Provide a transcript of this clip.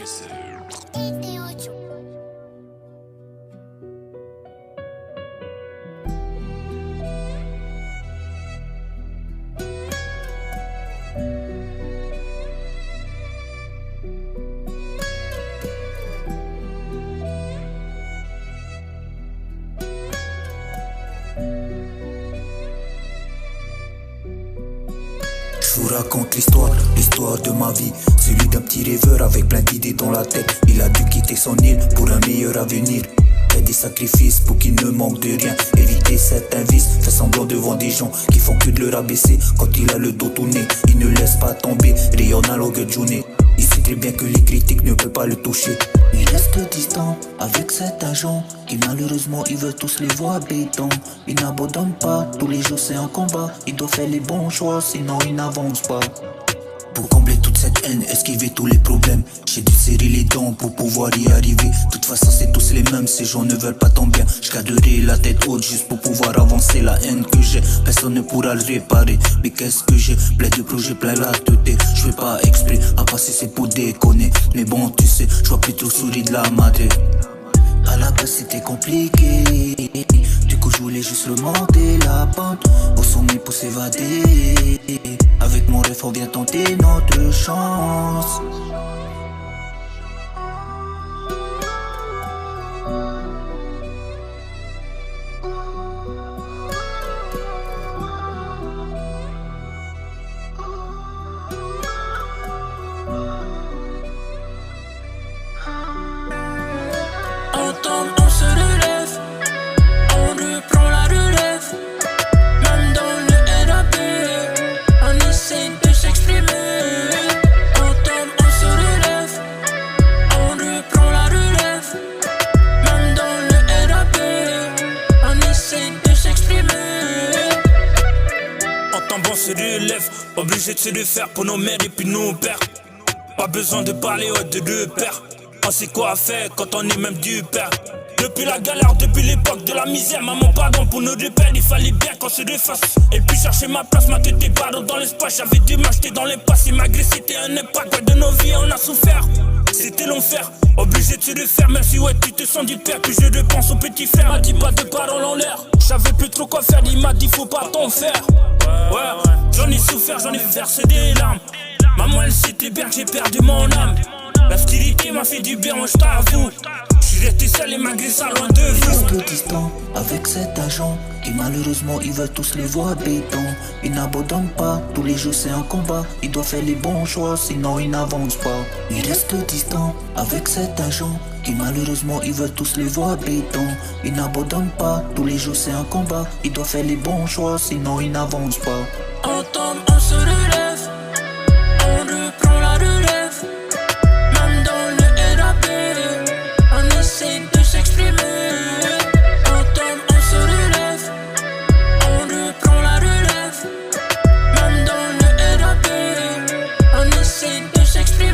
Je vous raconte l'histoire de ma vie. Celui d'un petit rêveur avec plein d'idées dans la tête. Il a dû quitter son île pour un meilleur avenir. Fait des sacrifices pour qu'il ne manque de rien. Éviter certains vices, fait semblant devant des gens qui font que de le rabaisser. Quand il a le dos tourné, il ne laisse pas tomber, rayonne à longueur de journée. Il sait très bien que les critiques ne peuvent pas le toucher. Il reste distant avec cet agent qui malheureusement il veut tous les voir béton. Il n'abandonne pas, tous les jours c'est un combat. Il doit faire les bons choix sinon il n'avance pas. Pour combler toute cette haine, esquiver tous les problèmes, j'ai dû serrer les dents pour pouvoir y arriver. De toute façon c'est tous les mêmes, ces gens ne veulent pas ton bien. Je garderai la tête haute juste pour pouvoir avancer. La haine que j'ai, personne ne pourra le réparer. Mais qu'est-ce que j'ai, plein de projets, plein la tête. Je fais pas exprès, à passer c'est pour déconner. Mais bon tu sais, je vois plutôt sourire de la madre. À la base c'était compliqué. Du coup je voulais juste remonter la pente au sommet pour s'évader. Avec mon rêve on vient tenter notre chance. On se relève, on reprend la relève. Même dans le RAP, on essaie de s'exprimer. On se relève, on reprend la relève. Même dans le RAP, on essaie de s'exprimer. En tombant on se relève, obligé de se le faire pour nos mères et puis nos pères. Pas besoin de parler de deux pères. On sait quoi faire quand on est même du père. Depuis la galère, depuis l'époque de la misère, maman pardon pour nos deux pères, il fallait bien qu'on se défasse. Et puis chercher ma place, ma tête est barreau dans l'espace. J'avais dû m'acheter dans les passes et malgré c'était un impact. Ouais, de nos vies on a souffert, c'était l'enfer. Obligé de se défaire, même si ouais tu te sens du père. Puis je repense au petit frère, m'a dit pas de paroles en l'air. J'avais plus trop quoi faire, il m'a dit faut pas t'en faire. Ouais, j'en ai souffert, j'en ai versé des larmes. Maman elle sait bien que j'ai perdu mon âme. La stilité m'a fait du bien, moi je t'avoue. J'suis resté seul et malgré ça loin de vous. Il reste distant avec cet agent qui malheureusement il veut tous les voir béton. Il n'abandonne pas, tous les jours c'est un combat. Il doit faire les bons choix sinon il n'avance pas. Il reste distant avec cet agent qui malheureusement il veut tous les voir béton. Il n'abandonne pas, tous les jours c'est un combat. Il doit faire les bons choix sinon il n'avance pas. On tombe, on se relève, on reprend la relève. Même dans le RAP, on essaie de s'exprimer. On tombe, on se relève, on reprend la relève. Même dans le RAP, on essaie de s'exprimer.